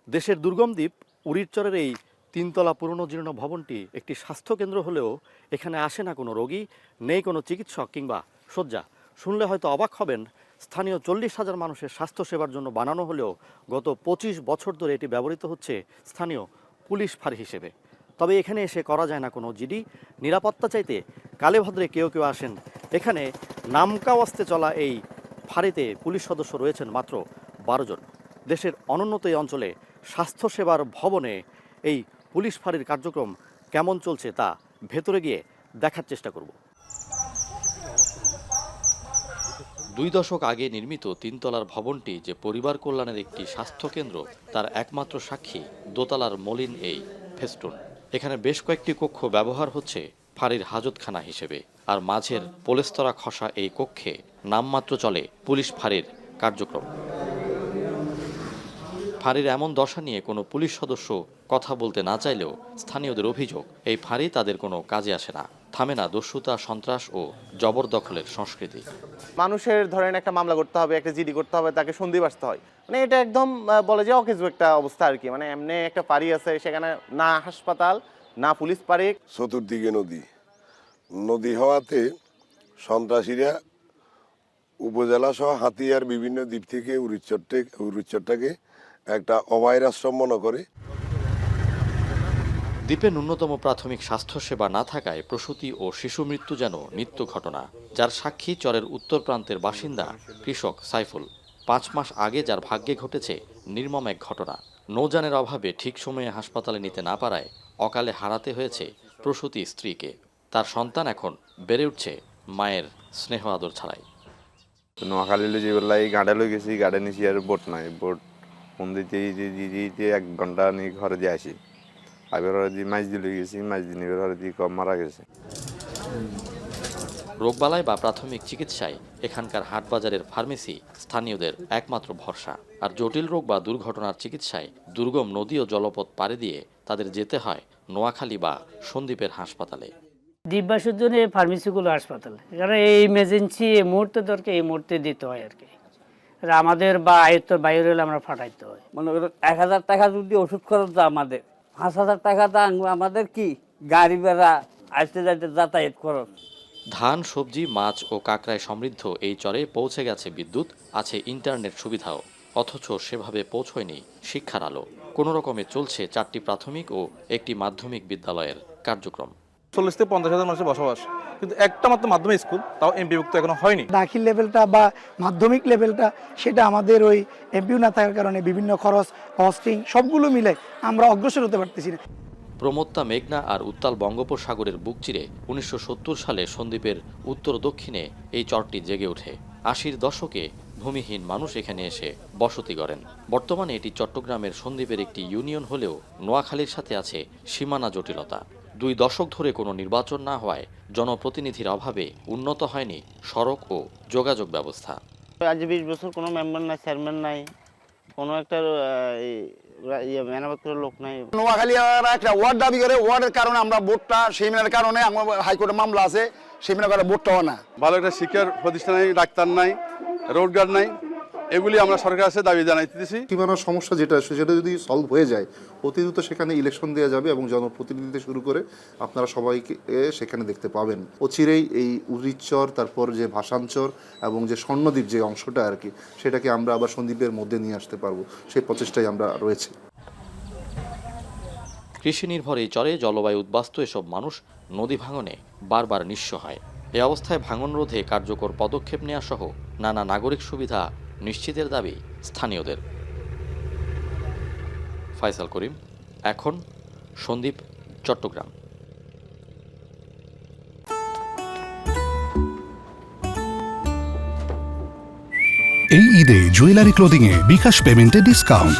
দেশের দুর্গম দ্বীপ উরিরচরের এই তিনতলা পুরনো জীর্ণ ভবনটি একটি স্বাস্থ্যকেন্দ্র হলেও এখানে আসে না কোনো রোগী, নেই কোনো চিকিৎসক কিংবা শয্যা। শুনলে হয়তো অবাক হবেন, স্থানীয় 40,000 মানুষের স্বাস্থ্যসেবার জন্য বানানো হলেও গত 25 বছর ধরে এটি ব্যবহৃত হচ্ছে স্থানীয় পুলিশ ফাঁড়ি হিসেবে। তবে এখানে এসে করা যায় না কোনো জিডি। নিরাপত্তা চাইতে কালেভদ্রে কেউ কেউ আসেন। এখানে নামকাওয়াস্তে চলা এই ফাঁড়িতে পুলিশ সদস্য রয়েছেন মাত্র 12 জন। দেশের অনুন্নত এই অঞ্চলে স্বাস্থ্যসেবার ভবনে এই পুলিশ ফাঁড়ির কার্যক্রম কেমন চলছে তা ভেতরে গিয়ে দেখার চেষ্টা করব। 2 দশক আগে নির্মিত তিনতলার ভবনটি যে পরিবার কল্যাণের একটি স্বাস্থ্যকেন্দ্র তার একমাত্র সাক্ষী দোতলার মলিন এই ফেস্টুন। এখানে বেশ কয়েকটি কক্ষ ব্যবহার হচ্ছে ফাঁড়ির হাজতখানা হিসেবে, আর মাঝের পলেস্তরা খসা এই কক্ষে নামমাত্র চলে পুলিশ ফাঁড়ির কার্যক্রম। ফাঁড়ির এমন দশা নিয়ে কোনো পুলিশ সদস্য কথা বলতে না চাইলেও স্থানীয়দের অভিযোগ এই ফাঁড়ি তাদের কোনো কাজে আসে না, থামে না দস্যুতা, সন্ত্রাস ও জবরদখলের সংস্কৃতি। মানুষের ধরেন একটা মামলা করতে হবে, একটা জিডি করতে হবে, তাকে সন্ধিপ আসতে হয়, মানে এটা একদম বলে যে অকেজু একটা অবস্থা আর কি। মানে এমনি একটা ফাঁড়ি আছে, সেখানে না হাসপাতাল না পুলিশ ফাঁড়ি, চতুর্দিকে নদী হওয়াতে সন্ত্রাসীরা উপজেলা সহ হাতিয়ার বিভিন্ন দ্বীপ থেকে উরিরচরটাকে একটা অভয় আশ্রম মনে করে। দ্বীপে ন্যূনতম প্রাথমিক স্বাস্থ্যসেবা না থাকায় প্রসূতি ও শিশু মৃত্যু যেন নিত্য ঘটনা, যার সাক্ষী চরের উত্তর প্রান্তের বাসিন্দা কৃষক সাইফুল। 5 মাস আগে যার ভাগ্যে ঘটেছে নির্মম এক ঘটনা। নৌযানের অভাবে ঠিক সময়ে হাসপাতালে নিতে না পারায় অকালে হারাতে হয়েছে প্রসূতি স্ত্রীকে। তার সন্তান এখন বেড়ে উঠছে মায়ের স্নেহ আদর ছাড়াই। নোয়াখালী যেবেলায় গাড়ে লই গেছি, গাড়ে নিছি আর বোট নাই, বোট মন্দিরতে 1 ঘন্টা নিয়ে ঘরে দিয়ে আসি। আবার মাছ দিয়ে লই গেছি, মাছ দিয়ে ঘরে দিয়ে মারা গেছে। রোগবালাই বা প্রাথমিক চিকিৎসায় এখানকার হাটবাজারের ফার্মেসি স্থানীয়দের একমাত্র ভরসা, আর জটিল রোগ বা দুর্ঘটনার চিকিৎসায় দুর্গম নদী ও জলপথ পাড়ি দিয়ে তাদের যেতে হয় নোয়াখালী বা সন্দ্বীপের হাসপাতালে। দ্বীপবাসীর জন্য এই ফার্মেসিগুলো হাসপাতাল, কারণ এই ইমার্জেন্সি এই মুহূর্তে দরকার, এই মুহূর্তে দিতে হয় আর কি। আমাদের বা আয়ত্তর বাইরে হলে আমরা ফাটাইতে হয়। মনে করো 1,000 টাকা যদি ওষুধ খরচ দাও, আমাদের 5,000 টাকা দাম, আমাদের কি গাড়ি ভাড়া, আসতে যাইতে যাতায়াত খরচ। ধান, সবজি, মাছ ও কাঁকড়ায় সমৃদ্ধ এই চরে পৌঁছে গেছে বিদ্যুৎ, আছে ইন্টারনেট সুবিধাও, অথচ সেভাবে পৌঁছয়নি শিক্ষার আলো। কোনো রকমে চলছে 4টি প্রাথমিক ও 1টি মাধ্যমিক বিদ্যালয়ের কার্যক্রম। 40 থেকে 50,000 মানুষের বসবাস, কিন্তু একটা মাত্র মাধ্যমিক স্কুল, তাও এমপিভুক্ত এখনো হয়নি। দাখিল লেভেলটা বা মাধ্যমিক লেভেলটা সেটা আমাদের ওই এমপিউ না থাকার কারণে বিভিন্ন খরচ, হস্টিং সবগুলো মিলে আমরা অগ্রসর হতে পারতেছি না। প্রমত্তা, মেঘনা আর উত্তাল বঙ্গোপসাগরের বুক চিরে 1970 সালে সন্দ্বীপের উত্তর দক্ষিণে এই চরটি জেগে ওঠে। 80-র দশকে ভূমিহীন মানুষ এখানে এসে বসতি গড়েন। বর্তমানে এটি চট্টগ্রামের সন্দ্বীপের একটি ইউনিয়ন হলেও নোয়াখালীর সাথে আছে সীমানা জটিলতা। 2 দশক ধরে কোনো নির্বাচন না হওয়ায় জনপ্রতিনিধির অভাবে উন্নত হয়নি সড়ক ও যোগাযোগ ব্যবস্থা। আজ 20 বছর কোনো মেম্বার নাই, চেয়ারম্যান নাই, কোনো একটা মেরামত করার লোক নাই। নোয়াখালী একটা ওয়ার্ড দাবি করে, ওয়ার্ডের কারণে আমরা ভোটটা, সেইমিনার কারণে আমার হাইকোর্টে মামলা আছে, সেইমিনার কারণে ভোটটাও না। ভালো একটা শিক্ষার প্রতিষ্ঠান নাই, ডাক্তার নাই, রোডঘাট নাই, এগুলি আমরা সরকারের কাছে দাবি জানাইতেছি। সীমানার সমস্যা যেটা সেটা যদি সলভ হয়ে যায়, অতি দ্রুত সেখানে ইলেকশন দেওয়া যাবে এবং জনপ্রতিনিধি শুরু করে আপনারা সবাইকে সেখানে দেখতে পাবেন। অচিরেই এই উরিরচর, তারপর যে ভাসানচর এবং যে স্বর্ণদ্বীপ যে অংশটা আর কি, সেটাকে আমরা আবার সন্দ্বীপের মধ্যে নিয়ে আসতে পারবো, সেই প্রচেষ্টায় আমরা রয়েছে। কৃষি নির্ভর এই চরে জলবায়ু উদ্বাস্তু এসব মানুষ নদী ভাঙনে বারবার নিঃস্ব হয়। এ অবস্থায় ভাঙন রোধে কার্যকর পদক্ষেপ নেওয়া সহ নানা নাগরিক সুবিধা নিশ্চিতের দাবি স্থানীয়দের। ফয়সাল করিম, এখন, সন্দ্বীপ, চট্টগ্রাম। এই ঈদে জুয়েলারি ক্লোদিংয়ে বিকাশ পেমেন্টে ডিসকাউন্ট।